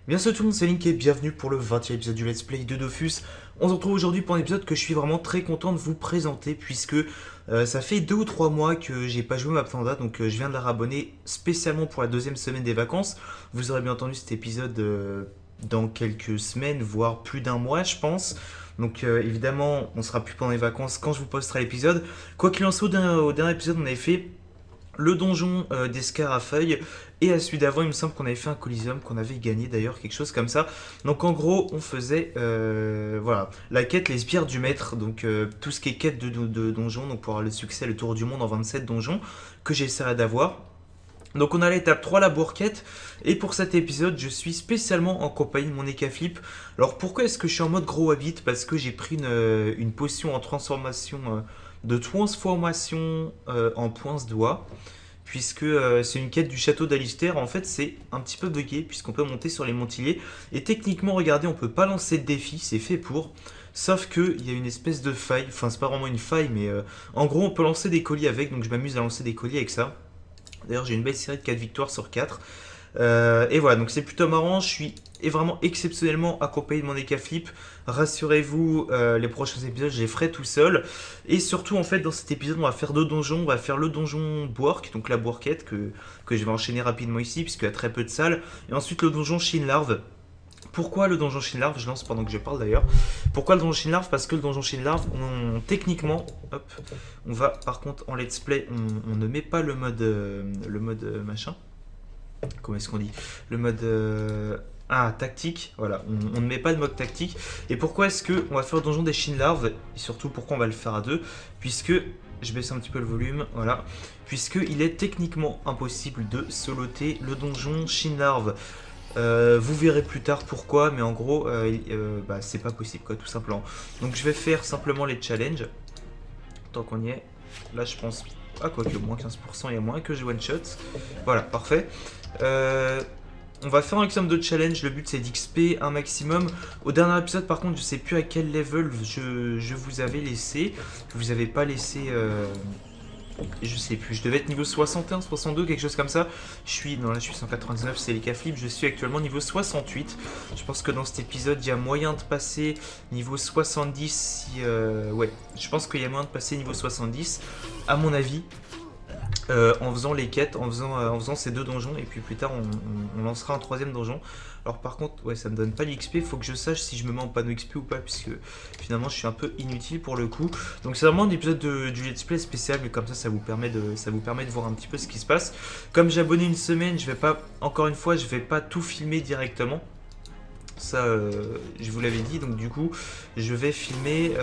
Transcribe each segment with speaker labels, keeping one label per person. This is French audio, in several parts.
Speaker 1: Bien salut tout le monde, c'est Link et bienvenue pour le 20e épisode du Let's Play de Dofus. On se retrouve aujourd'hui pour un épisode que je suis vraiment très content de vous présenter puisque ça fait 2 ou 3 mois que j'ai pas joué ma Panda, donc je viens de la rabonner spécialement pour la deuxième semaine des vacances. Vous aurez bien entendu cet épisode dans quelques semaines, voire plus d'un mois je pense. Donc évidemment on sera plus pendant les vacances quand je vous posterai l'épisode. Quoi qu'il en soit, au dernier épisode on avait fait le donjon des Scarafeuilles et à celui d'avant il me semble qu'on avait fait un Coliseum qu'on avait gagné d'ailleurs, quelque chose comme ça. Donc en gros on faisait voilà, la quête les sbires du maître, donc tout ce qui est quête de donjon, donc pour avoir le succès le tour du monde en 27 donjons que j'essaierai d'avoir. Donc on a l'étape 3, la bourquette, et pour cet épisode je suis spécialement en compagnie de mon Ekaflip. Alors pourquoi est-ce que je suis en mode gros habit? Parce que j'ai pris une potion en transformation de transformation en poince doigt, puisque c'est une quête du château d'Alistair. En fait c'est un petit peu bugué puisqu'on peut monter sur les Montiliers, et techniquement regardez on peut pas lancer de défi, c'est fait pour. Sauf qu'il y a une espèce de faille, enfin c'est pas vraiment une faille mais en gros on peut lancer des colis avec, donc je m'amuse à lancer des colis avec ça. D'ailleurs, j'ai une belle série de 4 victoires sur 4. Et voilà, donc c'est plutôt marrant. Je suis vraiment exceptionnellement accompagné de mon Ekaflip. Rassurez-vous, les prochains épisodes, je les ferai tout seul. Et surtout, en fait, dans cet épisode, on va faire deux donjons. On va faire le donjon Bourque, donc la bourquette, que je vais enchaîner rapidement ici, puisqu'il y a très peu de salles. Et ensuite, le donjon Shinlarve. Pourquoi le donjon Shinlarve? Je lance pendant que je parle d'ailleurs. Pourquoi le donjon Shinlarve? Parce que le donjon Shinlarve, techniquement, hop, on va par contre en let's play, on ne met pas le mode machin. Comment est-ce qu'on dit? Le mode tactique. Voilà, on ne met pas de mode tactique. Et pourquoi est-ce que on va faire le donjon des Shinlarve? Et surtout pourquoi on va le faire à deux? Puisque je baisse un petit peu le volume, voilà. Puisqu'il est techniquement impossible de soloter le donjon Shinlarve. Vous verrez plus tard pourquoi, mais en gros, c'est pas possible, quoi, tout simplement. Donc je vais faire simplement les challenges, tant qu'on y est. Là, je pense, quoique, moins 15%, il y a moins que je one-shot. Voilà, parfait. On va faire un maximum de challenge, le but c'est d'XP un maximum. Au dernier épisode, par contre, je sais plus à quel level je vous avais laissé, que vous avez pas laissé... je sais plus, je devais être niveau 61, 62, quelque chose comme ça. Non, là je suis 199, c'est les Ekaflip, je suis actuellement niveau 68. Je pense que dans cet épisode, il y a moyen de passer niveau 70. Ouais, je pense qu'il y a moyen de passer niveau 70, à mon avis. En faisant les quêtes, en faisant ces deux donjons, et puis plus tard on lancera un troisième donjon. Alors par contre, ouais, ça me donne pas l'XP, faut que je sache si je me mets en panneau XP ou pas, puisque finalement je suis un peu inutile pour le coup. Donc c'est vraiment un épisode du let's play spécial, mais comme ça vous permet de voir un petit peu ce qui se passe. Comme j'ai abonné une semaine, je vais pas, encore une fois, je vais pas tout filmer directement. Ça, je vous l'avais dit, donc du coup, je vais filmer...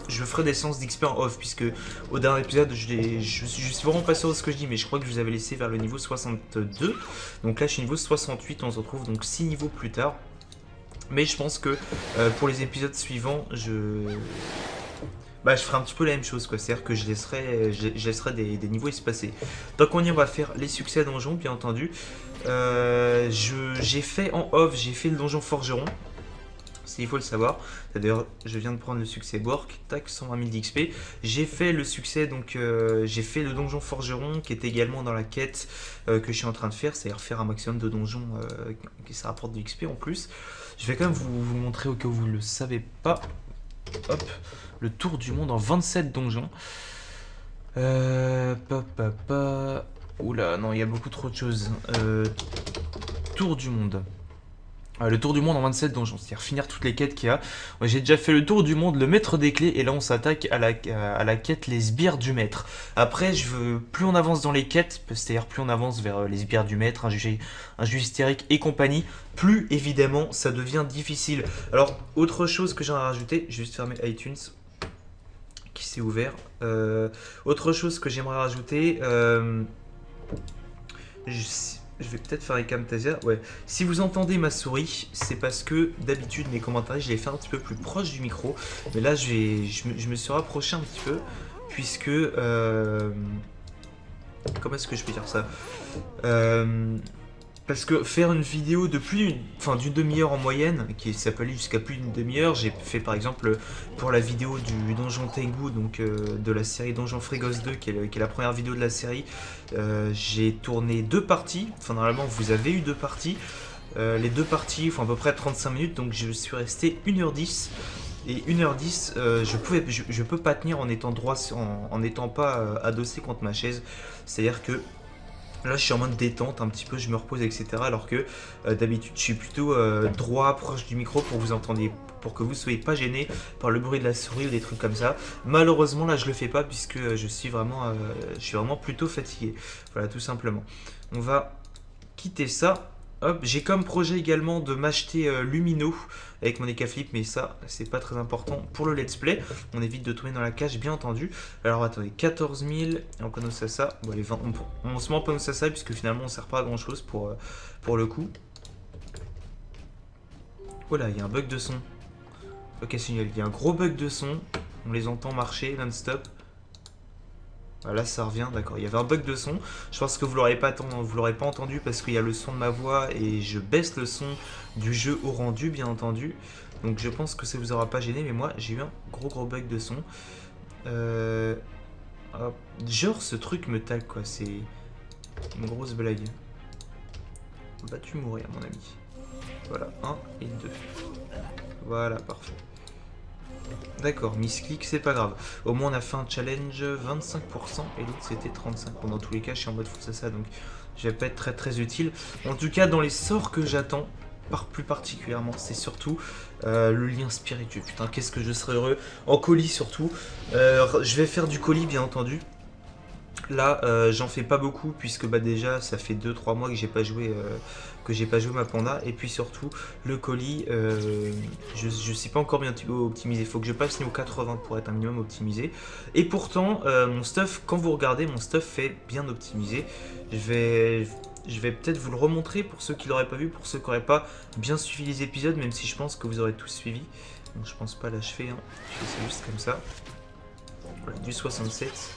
Speaker 1: je ferai des séances d'XP en off, puisque au dernier épisode je suis vraiment pas sûr de ce que je dis, mais je crois que je vous avais laissé vers le niveau 62. Donc là je suis niveau 68, on se retrouve donc 6 niveaux plus tard. Mais je pense que pour les épisodes suivants, je ferai un petit peu la même chose, quoi. C'est-à-dire que je laisserai des niveaux espacés. Donc on va faire les succès donjons, bien entendu. J'ai fait en off, j'ai fait le donjon forgeron. Il faut le savoir. D'ailleurs, je viens de prendre le succès Bork, tac, 120 000 d'XP. J'ai fait le succès, donc j'ai fait le donjon forgeron qui est également dans la quête que je suis en train de faire, c'est-à-dire faire un maximum de donjons qui ça rapporte de l'XP en plus. Je vais quand même vous le montrer au cas où vous ne le savez pas. Hop, le tour du monde en 27 donjons. Oula, non, il y a beaucoup trop de choses. Tour du monde. Le tour du monde en 27 donjons, c'est-à-dire finir toutes les quêtes qu'il y a. Ouais, j'ai déjà fait le tour du monde, le maître des clés, et là on s'attaque à la quête les sbires du maître. Après, plus on avance dans les quêtes, c'est-à-dire plus on avance vers les sbires du maître, un juge hystérique et compagnie, plus évidemment ça devient difficile. Alors, autre chose que j'aimerais rajouter, je vais juste fermer iTunes qui s'est ouvert. Autre chose que j'aimerais rajouter, je vais peut-être faire avec Camtasia. Ouais. Si vous entendez ma souris, c'est parce que d'habitude mes commentaires, je les fais un petit peu plus proche du micro. Mais là, je me suis rapproché un petit peu. Puisque... comment est-ce que je peux dire ça? Parce que faire une vidéo de d'une demi-heure en moyenne, qui s'appelle jusqu'à plus d'une demi-heure, j'ai fait par exemple pour la vidéo du Donjon Tengu, donc de la série Donjon Frégos 2, qui est la première vidéo de la série, j'ai tourné 2 parties, enfin normalement vous avez eu 2 parties. les deux parties font à peu près 35 minutes, donc je suis resté 1h10. Et 1h10, je peux pas tenir en étant droit, en n'étant pas adossé contre ma chaise. C'est-à-dire que là, je suis en mode détente, un petit peu, je me repose, etc. Alors que d'habitude, je suis plutôt droit, proche du micro pour que vous entendiez, pour que vous soyez pas gêné par le bruit de la souris ou des trucs comme ça. Malheureusement, là, je le fais pas puisque je suis vraiment plutôt fatigué. Voilà, tout simplement. On va quitter ça. Hop, j'ai comme projet également de m'acheter Lumino avec mon Ecaflip, mais ça, c'est pas très important pour le let's play. On évite de tourner dans la cage, bien entendu. Alors attendez, 14 000 en panneau Sasa. Bon, allez, 20, on se met en panneau Sasa puisque finalement on sert pas à grand chose pour le coup. Voilà, il y a un bug de son. Ok, c'est génial, il y a un gros bug de son. On les entend marcher non-stop. Voilà, ça revient, d'accord. Il y avait un bug de son. Je pense que vous l'aurez pas entendu parce qu'il y a le son de ma voix et je baisse le son du jeu au rendu, bien entendu. Donc je pense que ça vous aura pas gêné, mais moi j'ai eu un gros bug de son. Hop. Genre ce truc me tag quoi, c'est une grosse blague. Vas-tu mourir mon ami. Voilà, 1 et 2. Voilà, parfait. D'accord, misclick, c'est pas grave. Au moins on a fait un challenge 25% et l'autre c'était 35%. Bon, dans tous les cas, je suis en mode full ça, donc je vais pas être très utile. En tout cas, dans les sorts que j'attends, plus particulièrement, c'est surtout le lien spiritueux. Putain, qu'est-ce que je serais heureux. En colis surtout. Je vais faire du colis, bien entendu. Là, j'en fais pas beaucoup puisque bah déjà ça fait 2-3 mois que j'ai pas joué ma panda, et puis surtout le colis, je suis pas encore bien optimisé. Il faut que je passe niveau 80 pour être un minimum optimisé. Et pourtant, mon stuff, quand vous regardez, mon stuff est bien optimisé. Je vais peut-être vous le remontrer pour ceux qui l'auraient pas vu, pour ceux qui n'auraient pas bien suivi les épisodes, même si je pense que vous aurez tous suivi. Donc je pense pas l'achever, hein. Je fais ça juste comme ça. Voilà, du 67.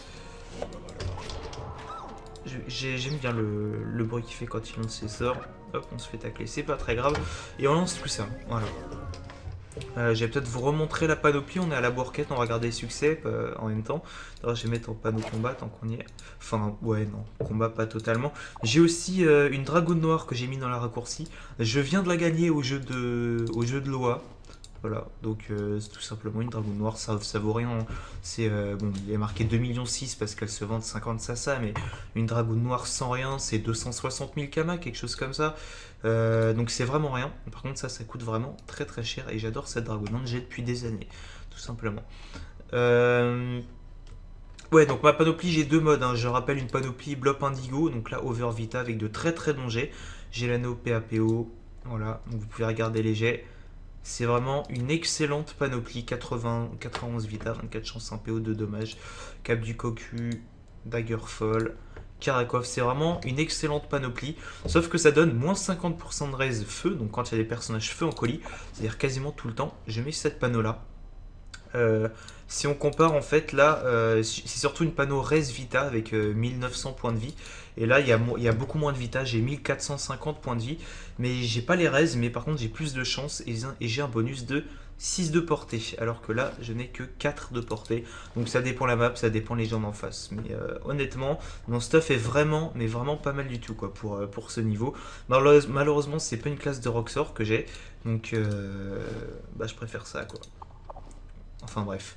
Speaker 1: J'aime bien le bruit qu'il fait quand il lance ses sorts. Hop, on se fait tacler, c'est pas très grave. Et on lance tout ça, voilà. Je vais peut-être vous remontrer la panoplie. On est à la bourquette, on va regarder les succès en même temps. Alors, je vais mettre en panneau combat tant qu'on y est. Enfin, ouais, non, combat pas totalement. J'ai aussi une dragonne noire que j'ai mis dans la raccourci. Je viens de la gagner au jeu de Loa. Voilà, donc c'est tout simplement une dragonne noire, ça vaut rien. C'est bon, il est marqué 2,6 millions parce qu'elle se vend de 50 Sasa, mais une dragonne noire sans rien, c'est 260 000 Kama, quelque chose comme ça. Donc c'est vraiment rien. Par contre, ça coûte vraiment très cher et j'adore cette dragonne, j'ai depuis des années, tout simplement. Ouais, donc ma panoplie, j'ai deux modes, hein. Je rappelle une panoplie Blop Indigo, donc là Over Vita avec de très bons jets. J'ai l'anneau PAPO, voilà, donc vous pouvez regarder les jets. C'est vraiment une excellente panoplie, 91 Vita, 24 chances 1 PO, 2 dommages, Cap du Cocu, Daggerfall, Karakov, c'est vraiment une excellente panoplie, sauf que ça donne moins 50% de raise feu, donc quand il y a des personnages feu en colis, c'est-à-dire quasiment tout le temps, je mets cette panneau là. Si on compare en fait là, c'est surtout une panneau Res Vita avec 1900 points de vie. Et là il y a beaucoup moins de Vita, j'ai 1450 points de vie. Mais j'ai pas les Res, mais par contre j'ai plus de chance et j'ai un bonus de 6 de portée. Alors que là je n'ai que 4 de portée. Donc ça dépend la map, ça dépend les gens d'en face. Mais honnêtement, mon stuff est vraiment pas mal du tout quoi pour ce niveau. Malheureusement c'est pas une classe de Roxor que j'ai. Donc bah, je préfère ça quoi. Enfin bref.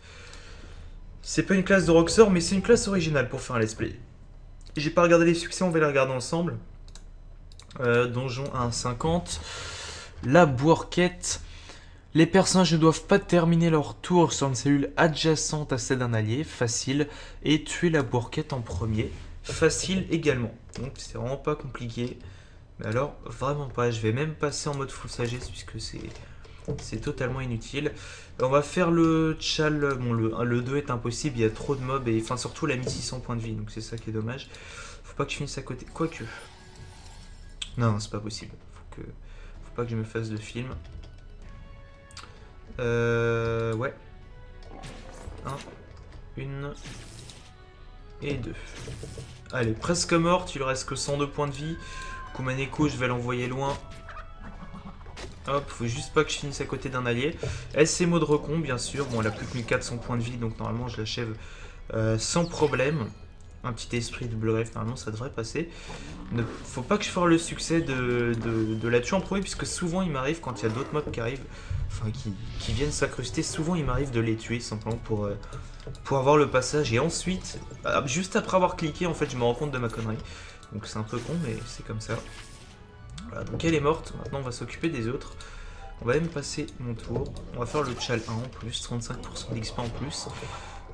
Speaker 1: C'est pas une classe de Roxor, mais c'est une classe originale pour faire un let's play. J'ai pas regardé les succès, on va les regarder ensemble. Donjon 1,50. La bourquette. Les personnages ne doivent pas terminer leur tour sur une cellule adjacente à celle d'un allié. Facile. Et tuer la bourquette en premier. Facile également. Donc c'est vraiment pas compliqué. Mais alors, vraiment pas. Je vais même passer en mode full sagesse puisque c'est totalement inutile. On va faire le chal. Bon, le 2 est impossible, il y a trop de mobs et enfin surtout la 1600 points de vie, donc c'est ça qui est dommage. Faut pas que je finisse à côté. Quoique. Non, c'est pas possible. Faut pas que je me fasse de film. Ouais. 1, 1 et 2. Allez, presque morte, il reste que 102 points de vie. Kumaneko, je vais l'envoyer loin. Hop, faut juste pas que je finisse à côté d'un allié. SC mode recon, bien sûr. Bon, elle a plus que 1400 points de vie, donc normalement je l'achève sans problème. un petit esprit double greffe, normalement ça devrait passer. Ne faut pas que je foire le succès de la tuer en premier, puisque souvent il m'arrive quand il y a d'autres mobs qui arrivent, enfin qui viennent s'incruster, souvent il m'arrive de les tuer simplement pour avoir le passage. Et ensuite, juste après avoir cliqué, en fait je me rends compte de ma connerie. Donc c'est un peu con, mais c'est comme ça. Voilà, donc elle est morte, maintenant on va s'occuper des autres. On va même passer mon tour. On va faire le chal 1 en plus, 35% d'XP en plus.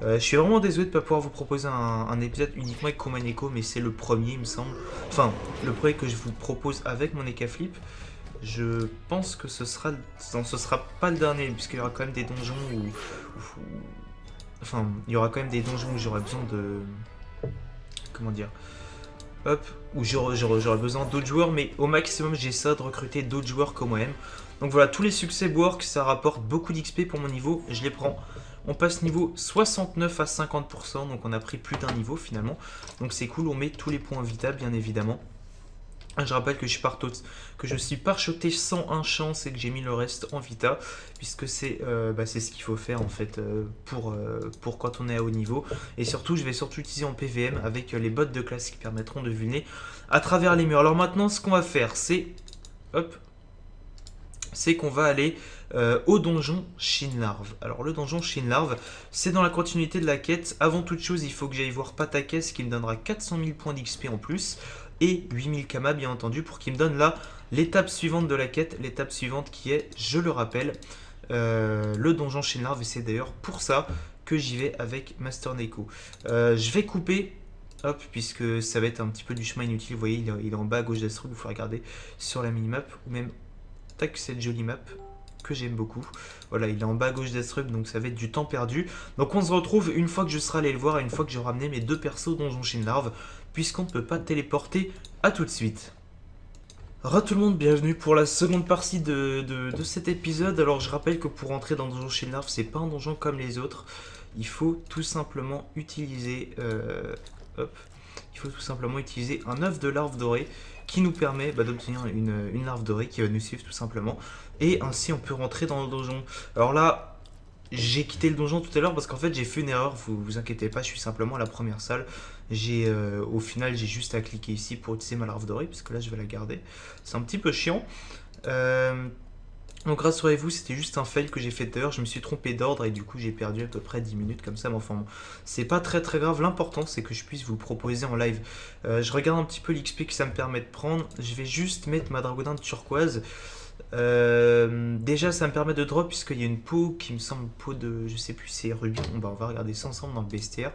Speaker 1: Je suis vraiment désolé de ne pas pouvoir vous proposer un épisode uniquement avec Komaneko, mais c'est le premier il me semble. Enfin, le premier que je vous propose avec mon Eka Flip. Je pense que ce sera pas le dernier, puisqu'il y aura quand même des donjons enfin, il y aura quand même des donjons où j'aurai besoin de... Comment dire, hop, où j'aurai besoin d'autres joueurs, mais au maximum j'essaie de recruter d'autres joueurs comme moi-même. Donc voilà, tous les succès work, ça rapporte beaucoup d'XP pour mon niveau, je les prends. On passe niveau 69 à 50%, donc on a pris plus d'un niveau finalement. Donc c'est cool, on met tous les points vita bien évidemment. Je rappelle que je suis parchoté 101 chance et que j'ai mis le reste en vita, puisque c'est ce qu'il faut faire en fait pour quand on est à haut niveau. Et surtout, je vais surtout utiliser en PVM avec les bots de classe qui permettront de vulner à travers les murs. Alors maintenant, ce qu'on va faire, c'est qu'on va aller au donjon Shinlarve. Alors le donjon Shinlarve, c'est dans la continuité de la quête. Avant toute chose, il faut que j'aille voir Patakès qui me donnera 400 000 points d'XP en plus. Et 8000 Kama bien entendu pour qu'il me donne là l'étape suivante de la quête. L'étape suivante qui est, je le rappelle, le donjon Shinlarve. Et c'est d'ailleurs pour ça que j'y vais avec Master Neko. Je vais couper, hop, puisque ça va être un petit peu du chemin inutile. Vous voyez, il est en bas à gauche d'Astrud, vous pouvez regarder sur la minimap. Ou même, tac, cette jolie map que j'aime beaucoup. Voilà, il est en bas à gauche d'Astrub, donc ça va être du temps perdu. Donc on se retrouve une fois que je serai allé le voir et une fois que j'aurai ramené mes deux persos au donjon Shinlarve, puisqu'on ne peut pas téléporter. À tout de suite. Re tout le monde, bienvenue pour la seconde partie de cet épisode. Alors je rappelle que pour entrer dans le donjon Shinlarve, c'est pas un donjon comme les autres. Il faut tout simplement utiliser un œuf de larve dorée qui nous permet d'obtenir une larve dorée qui va nous suivre tout simplement. Et ainsi on peut rentrer dans le donjon. Alors là, j'ai quitté le donjon tout à l'heure parce qu'en fait j'ai fait une erreur, vous inquiétez pas, je suis simplement à la première salle. Au final j'ai juste à cliquer ici pour utiliser ma larve dorée, parce que là je vais la garder. C'est un petit peu chiant. Donc rassurez-vous, c'était juste un fail que j'ai fait tout à l'heure, je me suis trompé d'ordre et du coup j'ai perdu à peu près 10 minutes comme ça, mais enfin bon, c'est pas très très grave, l'important c'est que je puisse vous le proposer en live. Je regarde un petit peu l'XP que ça me permet de prendre, je vais juste mettre ma dragodinde turquoise. Déjà ça me permet de drop puisqu'il y a une peau qui me semble peau de, je sais plus, c'est rubis. On va regarder ça ensemble dans le bestiaire.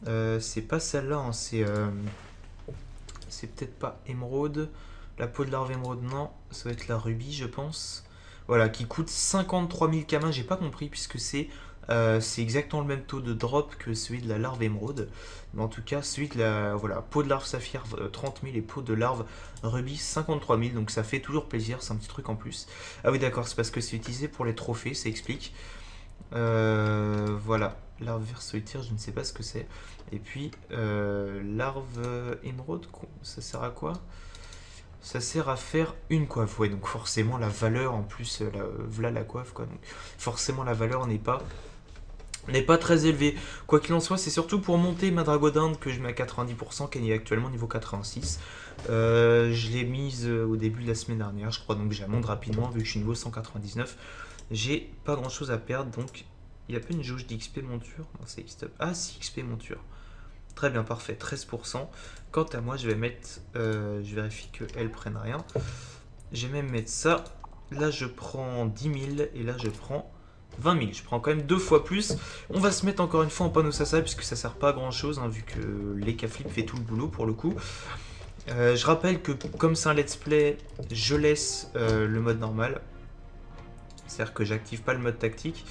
Speaker 1: C'est pas celle-là, hein, c'est peut-être pas émeraude. La peau de larve émeraude, non, ça va être la rubis je pense. Voilà, qui coûte 53 000 Kama, j'ai pas compris puisque c'est exactement le même taux de drop que celui de la larve émeraude. Mais en tout cas, celui de la peau de larve saphir 30 000 et peau de larve rubis 53 000. Donc ça fait toujours plaisir, c'est un petit truc en plus. Ah oui d'accord, c'est parce que c'est utilisé pour les trophées, ça explique. Voilà, larve vert solitaire, je ne sais pas ce que c'est. Et puis larve émeraude, ça sert à quoi ? Ça sert à faire une coiffe, ouais, donc forcément la valeur en plus, voilà la coiffe quoi, donc forcément la valeur n'est pas très élevée. Quoi qu'il en soit, c'est surtout pour monter ma dragodinde que je mets à 90%, qu'elle est actuellement niveau 86. Je l'ai mise au début de la semaine dernière, je crois, donc je la monte rapidement vu que je suis niveau 199. J'ai pas grand chose à perdre, donc il n'y a pas une jauge d'XP monture. Non, c'est XP. Ah si, XP monture. Très bien, parfait, 13%. Quant à moi, je vais mettre, je vérifie qu'elles prennent rien. Je vais même mettre ça. Là, je prends 10 000 et là, je prends 20 000. Je prends quand même 2 fois plus. On va se mettre encore une fois en panneau Sasa puisque ça sert pas à grand chose, hein, vu que l'Eka Flip fait tout le boulot pour le coup. Je rappelle que comme c'est un let's play, je laisse le mode normal. C'est-à-dire que j'active pas le mode tactique.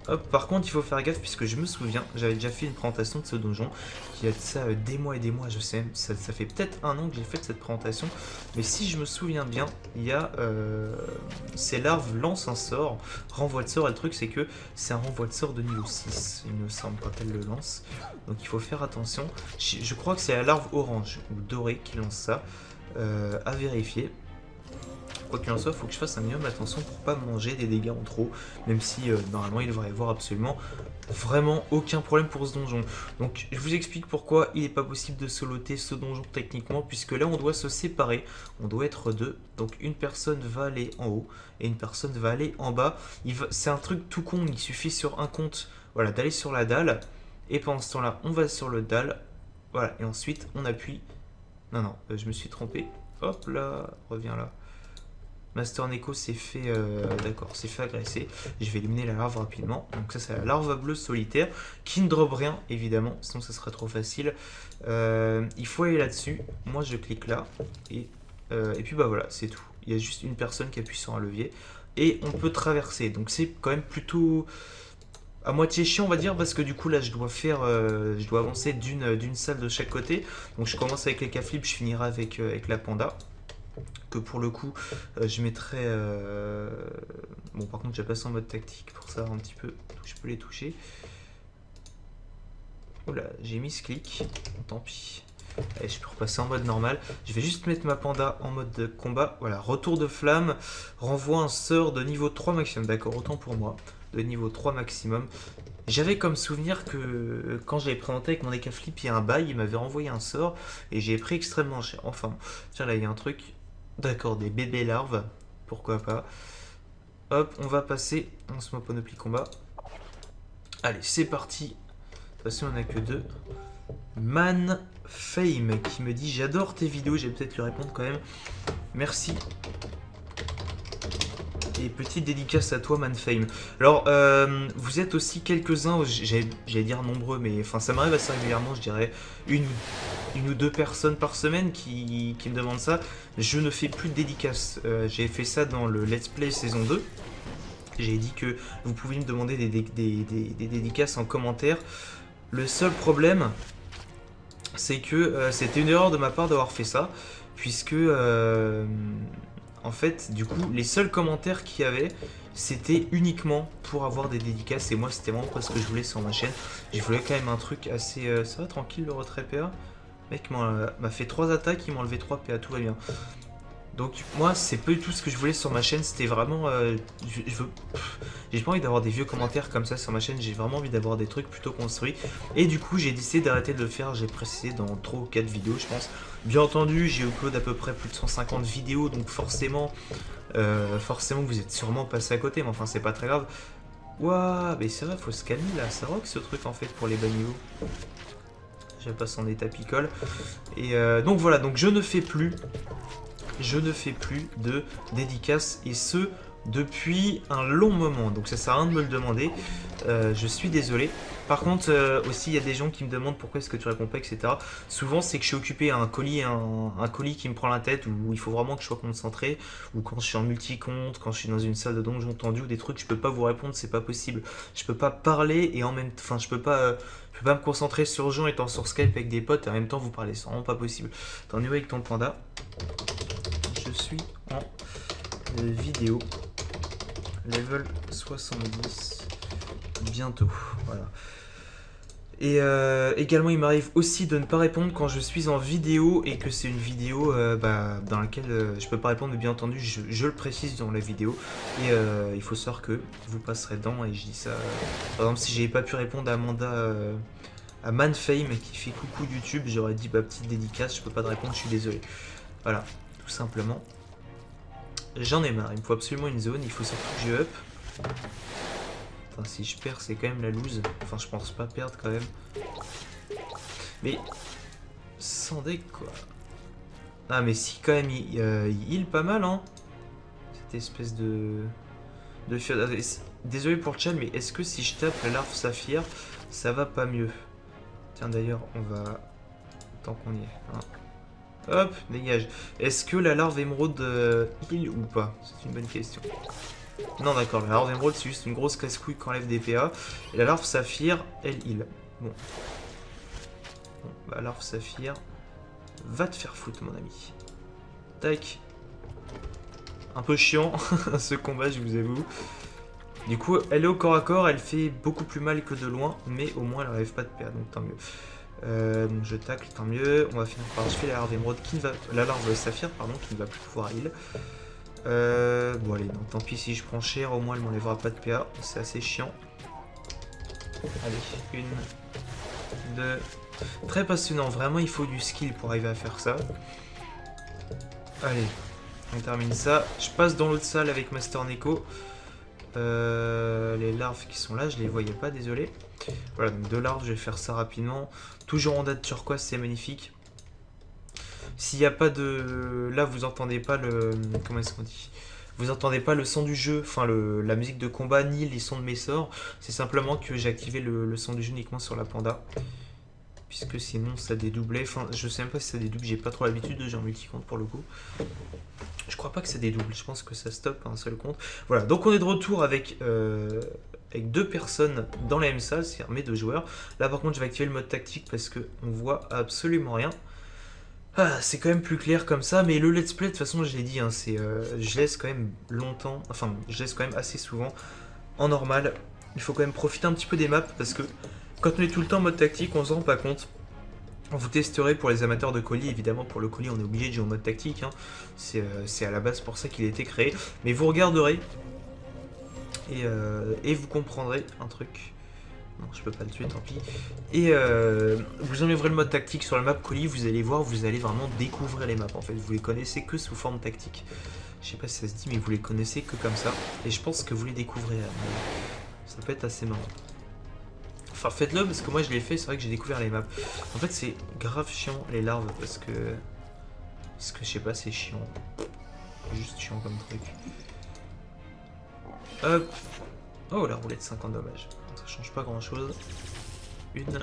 Speaker 1: Hop, par contre, il faut faire gaffe puisque je me souviens, j'avais déjà fait une présentation de ce donjon qui a de ça des mois et des mois, je sais, ça fait peut-être un an que j'ai fait cette présentation, mais si je me souviens bien, il y a ces larves lancent un sort, renvoi de sort, et le truc c'est que c'est un renvoi de sort de niveau 6, il me semble, quand elle le lance, donc il faut faire attention. Je crois que c'est la larve orange ou dorée qui lance ça, à vérifier. quoi qu'il en soit, il faut que je fasse un minimum attention pour pas manger des dégâts en trop, même si normalement il devrait y avoir absolument vraiment aucun problème pour ce donjon. Donc je vous explique pourquoi il n'est pas possible de soloter ce donjon techniquement, puisque là on doit se séparer, on doit être deux, donc une personne va aller en haut et une personne va aller en bas. C'est un truc tout con, il suffit sur un compte, voilà, d'aller sur la dalle, et pendant ce temps là on va sur le dalle, voilà, et ensuite on appuie. Non, non, je me suis trompé. Hop là, reviens là. Master Neko s'est fait, d'accord, s'est fait agresser. Je vais éliminer la larve rapidement. Donc ça, c'est la larve bleue solitaire qui ne drop rien, évidemment, sinon ça serait trop facile. Il faut aller là-dessus. Moi, je clique là et puis bah voilà, c'est tout. Il y a juste une personne qui appuie sur un levier et on peut traverser. Donc c'est quand même plutôt à moitié chiant, on va dire, parce que du coup là je dois avancer d'une salle de chaque côté. Donc je commence avec les K-flips, je finirai avec la panda, que pour le coup je mettrai bon, par contre j'ai passé en mode tactique pour savoir un petit peu où je peux les toucher. Oula, j'ai mis ce clic, tant pis. Allez, je peux repasser en mode normal. Je vais juste mettre ma panda en mode de combat. Voilà, retour de flamme, renvoie un sort de niveau 3 maximum. D'accord, autant pour moi, de niveau 3 maximum. J'avais comme souvenir que quand j'avais présenté avec mon Eka-flip, il y a un bail, il m'avait renvoyé un sort et j'ai pris extrêmement cher. Enfin, tiens, là il y a un truc. D'accord, des bébés larves, pourquoi pas. Hop, on va passer en ce Panoply combat. Allez, c'est parti. De toute façon, on n'a que deux. Man Fame qui me dit j'adore tes vidéos, j'ai peut-être lui répondre quand même. Merci. Et petite dédicace à toi Man Fame. Alors vous êtes aussi quelques-uns, j'allais dire nombreux, mais enfin ça m'arrive assez régulièrement, je dirais une ou deux personnes par semaine qui me demandent ça. Je ne fais plus de dédicaces. J'ai fait ça dans le Let's Play saison 2. J'ai dit que vous pouvez me demander des dédicaces en commentaire. Le seul problème, c'est que c'était une erreur de ma part d'avoir fait ça, puisque en fait, du coup, les seuls commentaires qu'il y avait, c'était uniquement pour avoir des dédicaces, et moi c'était vraiment pas ce que je voulais sur ma chaîne. Je voulais quand même un truc assez... ça va tranquille le retrait PA. Le mec m'a fait 3 attaques, il m'a enlevé 3 PA, tout va bien. Donc moi c'est pas du tout ce que je voulais sur ma chaîne, c'était vraiment... j'ai pas envie d'avoir des vieux commentaires comme ça sur ma chaîne, j'ai vraiment envie d'avoir des trucs plutôt construits. Et du coup j'ai décidé d'arrêter de le faire, j'ai précisé dans 3 ou 4 vidéos je pense. Bien entendu j'ai upload à peu près plus de 150 vidéos, donc forcément vous êtes sûrement passé à côté, mais enfin c'est pas très grave. Ouah, mais c'est vrai, faut se calmer là, ça rock ce truc en fait pour les bas niveaux. Je passe en état picole. Et donc voilà, donc je ne fais plus de dédicaces, et ce depuis un long moment, donc ça sert à rien de me le demander. Je suis désolé. Par contre aussi il y a des gens qui me demandent pourquoi est-ce que tu réponds pas, etc. Souvent c'est que je suis occupé à un colis qui me prend la tête, où il faut vraiment que je sois concentré, ou quand je suis en multi-compte, quand je suis dans une salle de donjon tendu ou des trucs, je peux pas vous répondre, c'est pas possible. Je peux pas parler et en même temps, enfin je peux pas me concentrer sur Jean étant sur Skype avec des potes et en même temps vous parler, c'est vraiment pas possible. T'en es où avec ton panda? Je suis en vidéo level 70 bientôt, voilà. Et également il m'arrive aussi de ne pas répondre quand je suis en vidéo et que c'est une vidéo dans laquelle je peux pas répondre, mais bien entendu je le précise dans la vidéo. Et il faut savoir que vous passerez dedans, et je dis ça par exemple si j'avais pas pu répondre à Amanda, à Manfame qui fait coucou YouTube, j'aurais dit petite dédicace, je peux pas te répondre, je suis désolé. Voilà, tout simplement. J'en ai marre, il me faut absolument une zone, il faut surtout que je up. Enfin, si je perds, c'est quand même la loose. Enfin, je pense pas perdre quand même. Mais, sans deck quoi. Ah, mais si, quand même, il heal pas mal, hein. Cette espèce de désolé pour le chat, mais est-ce que si je tape la larve saphir, ça va pas mieux? Tiens, d'ailleurs, on va. Tant qu'on y est. Hein. Hop, dégage. Est-ce que la larve émeraude heal ou pas? C'est une bonne question. Non, d'accord, la larve émeraude c'est juste une grosse casse-couille qui enlève des PA. Et la larve saphir, elle heal. Bon. La larve saphir, va te faire foutre, mon ami. Tac. Un peu chiant ce combat, je vous avoue. Du coup, elle est au corps à corps, elle fait beaucoup plus mal que de loin, mais au moins elle n'arrive pas de PA, donc tant mieux. Donc je tacle, tant mieux. On va finir par tuer la larve émeraude qui ne va. La larve saphir, pardon, qui ne va plus pouvoir heal. Bon allez, non, tant pis si je prends cher, au moins elle m'enlèvera pas de PA, c'est assez chiant. Allez, une, deux... Très passionnant, vraiment il faut du skill pour arriver à faire ça. Allez, on termine ça. Je passe dans l'autre salle avec Master Neko. Les larves qui sont là, je les voyais pas, désolé. Voilà, donc 2 larves, je vais faire ça rapidement. Toujours en date turquoise, c'est magnifique. S'il n'y a pas de... Là, vous entendez pas le... Comment est-ce qu'on dit? Vous entendez pas le son du jeu, enfin la musique de combat, ni les sons de mes sorts. C'est simplement que j'ai activé le son du jeu uniquement sur la panda. Puisque sinon ça dédoublait. Enfin, je sais même pas si ça dédouble, j'ai pas trop l'habitude de jouer en multi-compte pour le coup. Je crois pas que ça dédouble, je pense que ça stoppe à un seul compte. Voilà, donc on est de retour avec 2 personnes dans la même salle, c'est-à-dire mes 2 joueurs. Là par contre je vais activer le mode tactique parce qu'on voit absolument rien. Ah, c'est quand même plus clair comme ça, mais le let's play de toute façon je l'ai dit, hein, je laisse quand même longtemps, enfin je laisse quand même assez souvent en normal. Il faut quand même profiter un petit peu des maps parce que quand on est tout le temps en mode tactique on se rend pas compte. Vous testerez pour les amateurs de colis, évidemment pour le colis on est obligé de jouer en mode tactique, hein. C'est à la base pour ça qu'il a été créé. Mais vous regarderez et vous comprendrez un truc. Non, je peux pas le tuer, tant pis. Et vous enlèverez le mode tactique sur la map colis, vous allez voir, vous allez vraiment découvrir les maps en fait. Vous les connaissez que sous forme tactique. Je sais pas si ça se dit, mais vous les connaissez que comme ça. Et je pense que vous les découvrez. Ça peut être assez marrant. Enfin, faites-le parce que moi je l'ai fait, c'est vrai que j'ai découvert les maps. En fait, c'est grave chiant les larves parce que je sais pas, c'est chiant. Juste chiant comme truc. Hop. Oh, la roulette 50 dommages. Ça change pas grand chose. Une.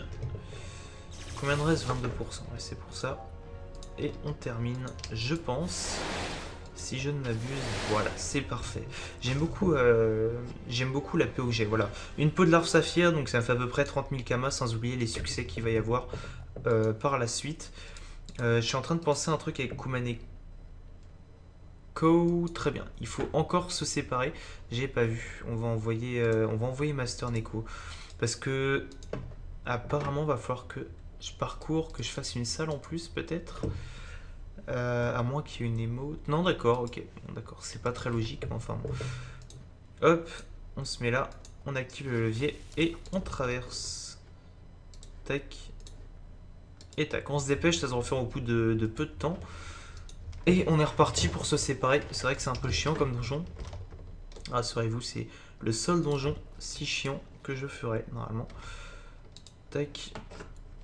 Speaker 1: Combien de reste? 22%. Ouais, c'est pour ça. Et on termine, je pense. Si je ne m'abuse, voilà, c'est parfait. J'aime beaucoup la POG, voilà. Une peau de larve saphir, donc ça me fait à peu près 30 000 kamas, sans oublier les succès qu'il va y avoir par la suite. Je suis en train de penser à un truc avec Kumaneko. Très bien, il faut encore se séparer. J'ai pas vu, on va envoyer Master Neko. Parce que, apparemment, va falloir que je parcours, que je fasse une salle en plus, peut-être. À moins qu'il y ait une émote. Non, d'accord, ok. Bon, d'accord, c'est pas très logique, mais enfin bon. Hop, on se met là, on active le levier et on traverse. Tac. Et tac, on se dépêche, ça se refait au bout de peu de temps. Et on est reparti pour se séparer. C'est vrai que c'est un peu chiant comme donjon. Rassurez-vous, c'est le seul donjon si chiant que je ferai normalement. Tac.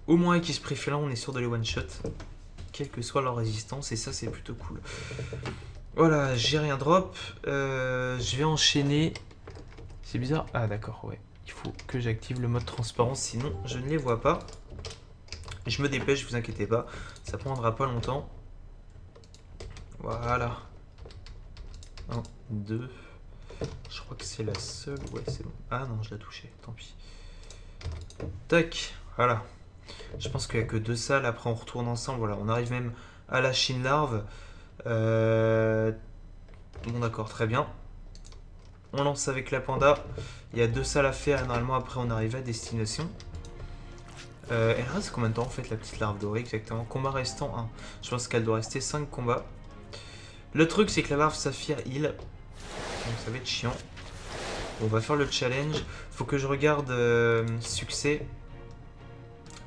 Speaker 1: Au moins avec Esprit Félin, on est sûr de les one-shot. Quelle que soit leur résistance, et ça c'est plutôt cool. Voilà, j'ai rien drop. Je vais enchaîner. C'est bizarre. Ah d'accord, ouais. Il faut que j'active le mode transparence, sinon je ne les vois pas. Je me dépêche, vous inquiétez pas. Ça prendra pas longtemps. Voilà. 1, 2. Je crois que c'est la seule. Ouais, c'est bon. Ah non, je l'ai touché, tant pis. Tac, voilà. Je pense qu'il n'y a que 2 salles, après on retourne ensemble, voilà, on arrive même à la Chine larve. Bon d'accord, très bien. On lance avec la panda, il y a 2 salles à faire et normalement après on arrive à destination. Elle reste combien de temps en fait la petite larve dorée exactement? Combat restant 1, je pense qu'elle doit rester 5 combats. Le truc c'est que la larve saphir heal, donc ça va être chiant. On va faire le challenge, faut que je regarde succès.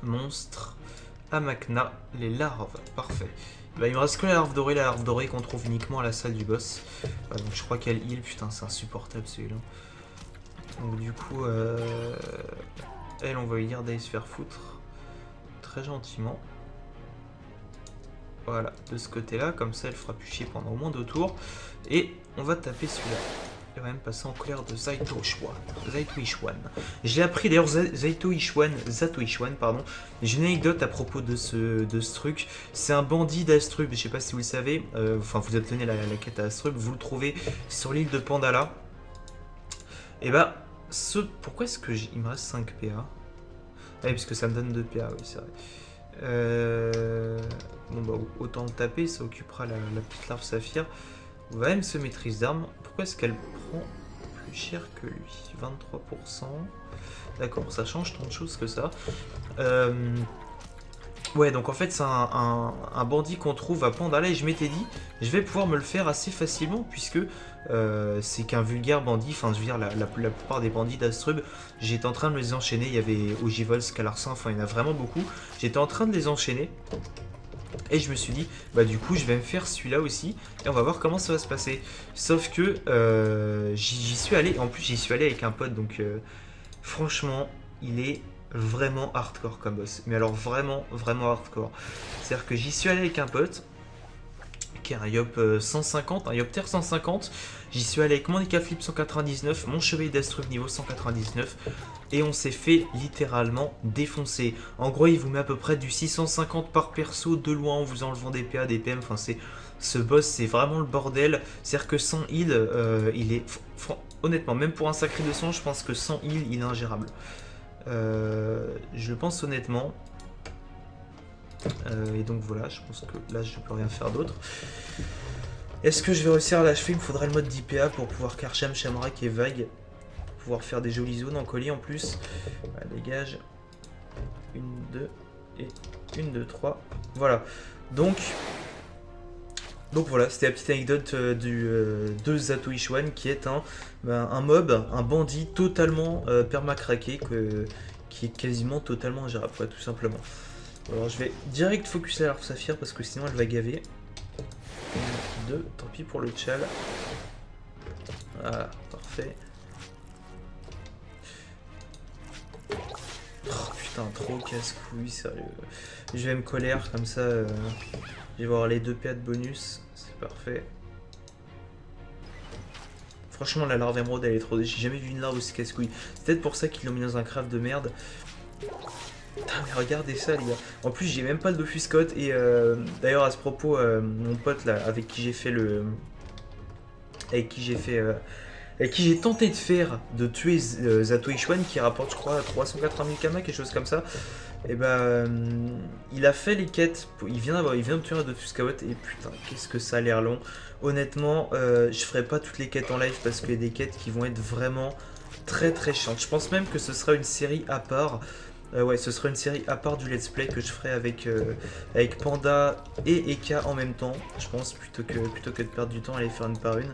Speaker 1: Monstre, Amakna, les larves, parfait. Bah, il me reste que la larve dorée qu'on trouve uniquement à la salle du boss. Bah, donc je crois qu'elle heal, putain c'est insupportable celui-là. Donc du coup, elle on va lui dire d'aller se faire foutre. Très gentiment. Voilà, de ce côté-là, comme ça elle fera plus chier pendant au moins 2 tours. Et on va taper celui-là. Il va même passer en colère de Zato Ishwan. J'ai appris d'ailleurs Zato Ishwan, pardon. J'ai une anecdote à propos de ce truc. C'est un bandit d'Astrub, je sais pas si vous le savez. Enfin, vous obtenez la quête à Astrub, vous le trouvez sur l'île de Pandala. Et bah, pourquoi est-ce que il me reste 5 PA? Ah oui, parce que ça me donne 2 PA, oui, c'est vrai. Bon bah, autant le taper, ça occupera la petite larve saphir. On va même se maîtrise d'armes. Pourquoi est-ce qu'elle prend plus cher que lui? 23%. D'accord, ça change tant de choses que ça. Ouais, donc en fait, c'est un bandit qu'on trouve à Pandala et je m'étais dit, je vais pouvoir me le faire assez facilement puisque c'est qu'un vulgaire bandit. Enfin, je veux dire, la plupart des bandits d'Astrub, j'étais en train de les enchaîner. Il y avait Ogivol, Scalarsin, enfin, il y en a vraiment beaucoup. J'étais en train de les enchaîner et je me suis dit, bah, du coup, je vais me faire celui-là aussi et on va voir comment ça va se passer. Sauf que j'y suis allé, en plus, j'y suis allé avec un pote donc franchement, il est vraiment hardcore comme boss. Mais alors vraiment, vraiment hardcore. C'est-à-dire que j'y suis allé avec un pote, qui est un Yop 150, un Yopter 150. J'y suis allé avec mon Eka Flip 199, mon Chevalier d'Astrub niveau 199. Et on s'est fait littéralement défoncer. En gros, il vous met à peu près du 650 par perso de loin en vous enlevant des PA, des PM. Enfin, ce boss, c'est vraiment le bordel. C'est-à-dire que sans heal, il est... Honnêtement, même pour un sacré de sang, je pense que sans heal, il est ingérable. Je le pense honnêtement. Et donc voilà, je pense que là, je ne peux rien faire d'autre. Est-ce que je vais réussir à l'achever? Il me faudrait le mode d'IPA pour pouvoir Karcham, Shamrock et Vague. Pour pouvoir faire des jolies zones en colis en plus. Voilà, dégage. 1, 2 et 1, 2, 3. Voilà. Donc voilà, c'était la petite anecdote de Zatoichi qui est un mob, un bandit totalement perma-craqué qui est quasiment totalement ingérable, quoi, tout simplement. Alors je vais direct focus à l'arbre saphir parce que sinon elle va gaver. 1, 2, tant pis pour le tchal. Voilà, parfait. Oh putain, trop casse-couille, sérieux. Je vais me colère comme ça. Je vais avoir les 2 PA de bonus, c'est parfait. Franchement, la larve émeraude elle est trop. J'ai jamais vu une larve aussi casse-couille. C'est peut-être pour ça qu'ils l'ont mis dans un craft de merde. Putain, mais regardez ça, les gars. En plus, j'ai même pas le Dofus Scott. Et d'ailleurs, à ce propos, mon pote là, avec qui j'ai fait le. Avec qui j'ai tenté de faire de tuer Zatoichi qui rapporte, je crois, 380 000 kama, quelque chose comme ça. Et il a fait les quêtes, il vient d'obtenir un Dofus Scout et putain, qu'est-ce que ça a l'air long. Honnêtement, je ferai pas toutes les quêtes en live parce qu'il y a des quêtes qui vont être vraiment très très chiantes. Je pense même que ce sera une série à part. Ouais, ce sera une série à part du let's play que je ferai avec Panda et Eka en même temps. Je pense plutôt que de perdre du temps à les faire une par une.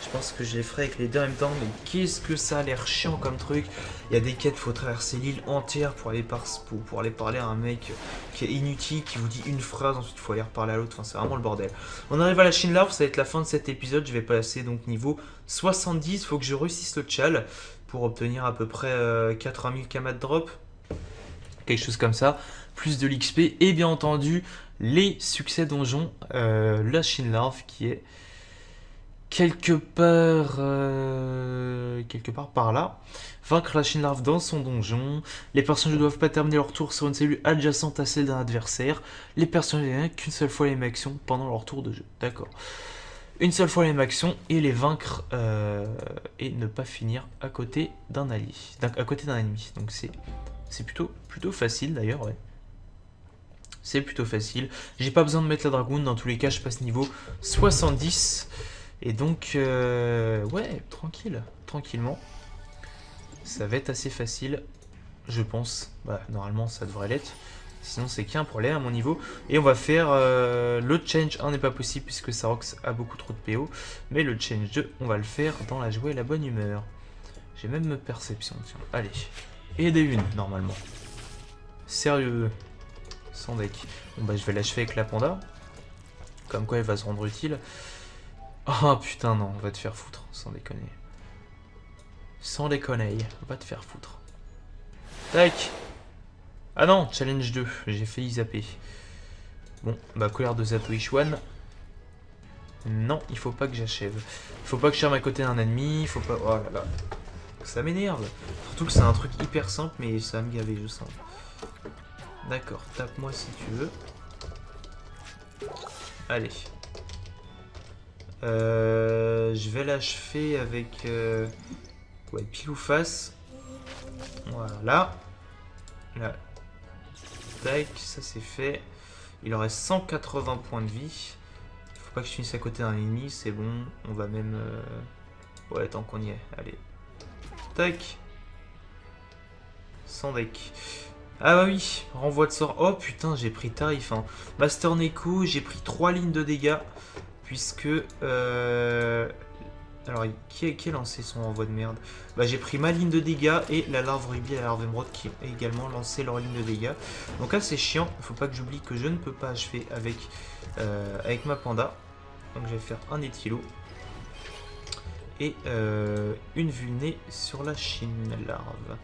Speaker 1: Je pense que je les ferai avec les deux en même temps. Mais qu'est-ce que ça a l'air chiant comme truc. Il y a des quêtes, faut traverser l'île entière pour aller parler à un mec qui est inutile, qui vous dit une phrase, ensuite il faut aller reparler à l'autre. Enfin, c'est vraiment le bordel. On arrive à la Chine Larve, ça va être la fin de cet épisode. Je vais passer donc niveau 70. Il faut que je réussisse le tchal pour obtenir à peu près 80 000 kamas de drop. Quelque chose comme ça, plus de l'XP et bien entendu les succès donjons, la Chine Larve qui est quelque part par là. Vaincre la Chine Larve dans son donjon. Les personnages ne doivent pas terminer leur tour sur une cellule adjacente à celle d'un adversaire. Les personnages n'ont qu'une seule fois les mêmes actions pendant leur tour de jeu. D'accord. Une seule fois les mêmes actions et les vaincre et ne pas finir à côté d'un allié, à côté d'un ennemi. Donc c'est plutôt facile d'ailleurs, ouais. C'est plutôt facile. J'ai pas besoin de mettre la dragoon, dans tous les cas je passe niveau 70. Et donc, ouais, tranquillement. Ça va être assez facile, je pense. Bah, normalement ça devrait l'être. Sinon c'est qu'un problème à mon niveau. Et on va faire le change 1 n'est pas possible puisque Sarox a beaucoup trop de PO. Mais le change 2, on va le faire dans la joie et la bonne humeur. J'ai même perception, tiens. Allez. Et des unes, normalement. Sérieux. Sans deck. Bon bah je vais l'achever avec la panda. Comme quoi elle va se rendre utile. Oh putain non, on va te faire foutre. Sans déconner. Sans déconner. Va te faire foutre. Tac. Ah non, challenge 2. J'ai failli zapper. Bon, bah colère de Zatoichi. Non, il faut pas que j'achève. Il faut pas que je cherche à côté d'un ennemi. Il faut pas... Oh là là. Ça m'énerve. Surtout que c'est un truc hyper simple, mais ça va me gaver, je sens. D'accord, tape-moi si tu veux. Allez. Je vais l'achever avec... ouais, pile ou face. Voilà. Là. Tac, ça c'est fait. Il en reste 180 points de vie. Il faut pas que je finisse à côté d'un ennemi, c'est bon. On va même... ouais, tant qu'on y est. Allez. Tac. Sans deck. Ah bah oui, renvoi de sort. Oh putain, j'ai pris tarif. Hein. Master Neko, j'ai pris 3 lignes de dégâts. Puisque... Alors, qui a lancé son renvoi de merde? Bah, j'ai pris ma ligne de dégâts et la larve rubis et la larve émeraude qui ont également lancé leur ligne de dégâts. Donc là, c'est chiant. Il faut pas que j'oublie que je ne peux pas achever avec ma panda. Donc je vais faire un éthilo. Et une vulnée sur la chine larve.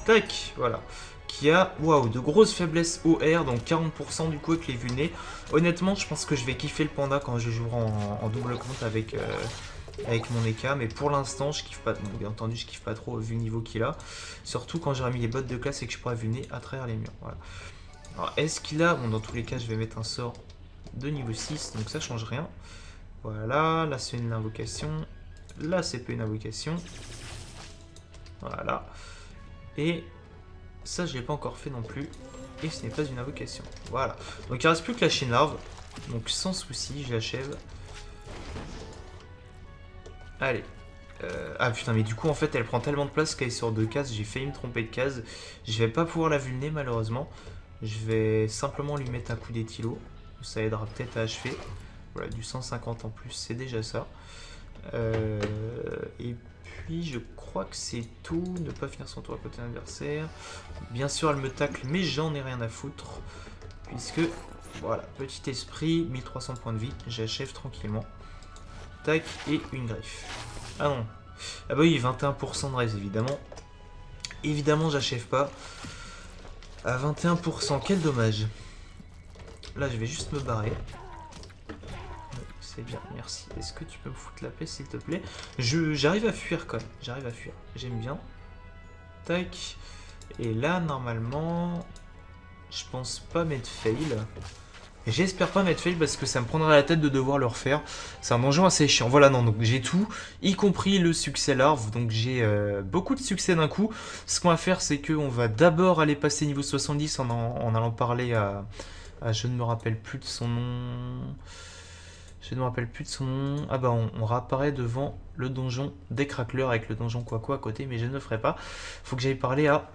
Speaker 1: Tac, voilà. Qui a, waouh, de grosses faiblesses OR, donc 40% du coup avec les vulnés. Honnêtement, je pense que je vais kiffer le panda quand je jouerai en double compte avec mon Eka, mais pour l'instant, je kiffe pas. Bon, bien entendu, je kiffe pas trop vu le niveau qu'il a. Surtout quand j'aurai mis les bottes de classe et que je pourrai vulner à travers les murs. Voilà. Alors, est-ce qu'il a... Bon, dans tous les cas, je vais mettre un sort de niveau 6, donc ça change rien. Voilà, là c'est une invocation. Là, c'est pas une invocation. Voilà. Et ça, je l'ai pas encore fait non plus. Et ce n'est pas une invocation. Voilà. Donc il ne reste plus que la chine larve. Donc sans souci, je l'achève. Allez. Ah putain, mais du coup, en fait, elle prend tellement de place qu'elle est sur 2 cases. J'ai failli me tromper de case. Je vais pas pouvoir la vulner, malheureusement. Je vais simplement lui mettre un coup d'éthilo. Ça aidera peut-être à achever. Voilà, du 150 en plus, c'est déjà ça. Et puis, je crois que c'est tout. Ne pas finir son tour à côté de l'adversaire. Bien sûr, elle me tacle, mais j'en ai rien à foutre. Puisque, voilà, petit esprit, 1300 points de vie. J'achève tranquillement. Tac, et une griffe. Ah non. Ah bah oui, 21% de raise, évidemment. Évidemment, j'achève pas. À 21%, quel dommage. Là, je vais juste me barrer. C'est bien, merci. Est-ce que tu peux me foutre la paix, s'il te plaît? J'arrive à fuir, quand même. J'arrive à fuir. J'aime bien. Tac. Et là, normalement... Je pense pas mettre fail. J'espère pas mettre fail parce que ça me prendra la tête de devoir le refaire. C'est un donjon assez chiant. Voilà, non, donc j'ai tout, y compris le succès larve. Donc j'ai beaucoup de succès d'un coup. Ce qu'on va faire, c'est qu'on va d'abord aller passer niveau 70 en allant parler à... Je ne me rappelle plus de son nom... Je ne me rappelle plus de son nom. Ah bah on réapparaît devant le donjon des craqueleurs avec le donjon quoi à côté, mais je ne le ferai pas. Faut que j'aille parler à...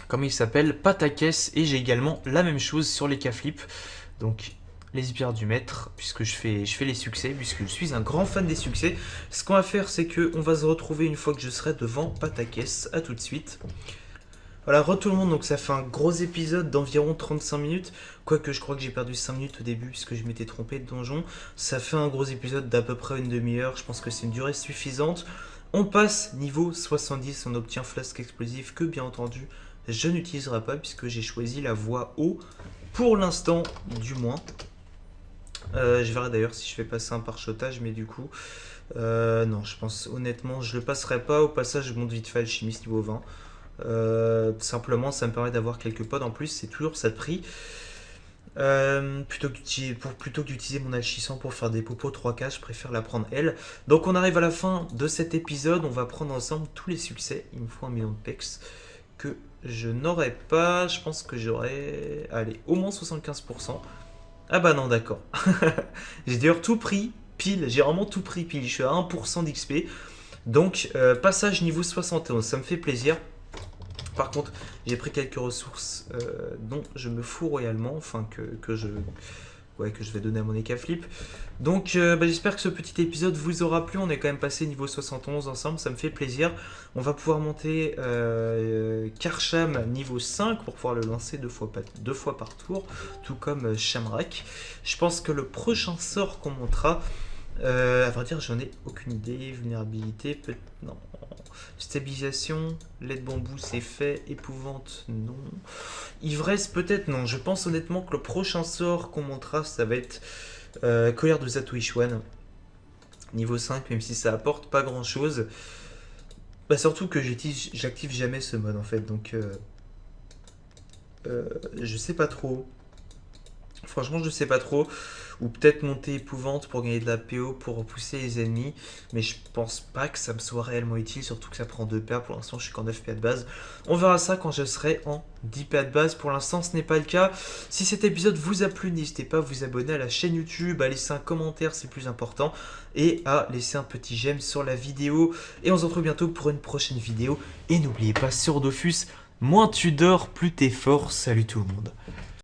Speaker 1: Comment il s'appelle? Patakès. Et j'ai également la même chose sur les K-Flip. Donc les hyper du maître, puisque je fais les succès, puisque je suis un grand fan des succès. Ce qu'on va faire, c'est qu'on va se retrouver une fois que je serai devant Patakès. A tout de suite. Voilà, tout le monde, donc ça fait un gros épisode d'environ 35 minutes. Quoique je crois que j'ai perdu 5 minutes au début puisque je m'étais trompé de donjon. Ça fait un gros épisode d'à peu près une demi-heure. Je pense que c'est une durée suffisante. On passe niveau 70, on obtient flasque explosif que bien entendu je n'utiliserai pas puisque j'ai choisi la voie haut. Pour l'instant, du moins. Je verrai d'ailleurs si je fais passer un pare-chotage, mais du coup... non, je pense honnêtement, je le passerai pas. Au passage, je monte vite fait alchimiste niveau 20. Simplement ça me permet d'avoir quelques pods en plus, c'est toujours ça de prix. Plutôt que d'utiliser mon alchissant pour faire des popos 3K, je préfère la prendre elle. Donc on arrive à la fin de cet épisode, on va prendre ensemble tous les succès. Il me faut 1 million de pex que je n'aurai pas. Je pense que j'aurai, allez, au moins 75%. Ah bah non, d'accord. J'ai d'ailleurs tout pris pile, j'ai vraiment tout pris pile, je suis à 1% d'XP. Donc passage niveau 71, ça me fait plaisir. Par contre, j'ai pris quelques ressources dont je me fous royalement, enfin que je vais donner à mon Eka-Flip. Donc j'espère que ce petit épisode vous aura plu. On est quand même passé niveau 71 ensemble, ça me fait plaisir. On va pouvoir monter Karcham niveau 5 pour pouvoir le lancer deux fois par tour, tout comme Shamrak. Je pense que le prochain sort qu'on montera, à vrai dire, j'en ai aucune idée. Vulnérabilité, non. Stabilisation, lait de bambou, c'est fait. Épouvante, non. Ivresse, peut-être, non. Je pense honnêtement que le prochain sort qu'on montera, ça va être colère de Zatoichwan. Niveau 5, même si ça apporte pas grand-chose. Bah, surtout que j'active jamais ce mode, en fait. Donc, je sais pas trop. Franchement, je sais pas trop. Ou peut-être monter épouvante pour gagner de la PO pour repousser les ennemis. Mais je pense pas que ça me soit réellement utile. Surtout que ça prend 2 PA. Pour l'instant, je suis qu'en 9 PA de base. On verra ça quand je serai en 10 PA de base. Pour l'instant, ce n'est pas le cas. Si cet épisode vous a plu, n'hésitez pas à vous abonner à la chaîne YouTube, à laisser un commentaire, c'est le plus important. Et à laisser un petit j'aime sur la vidéo. Et on se retrouve bientôt pour une prochaine vidéo. Et n'oubliez pas, sur Dofus, Moins tu dors, plus t'es fort. Salut tout le monde.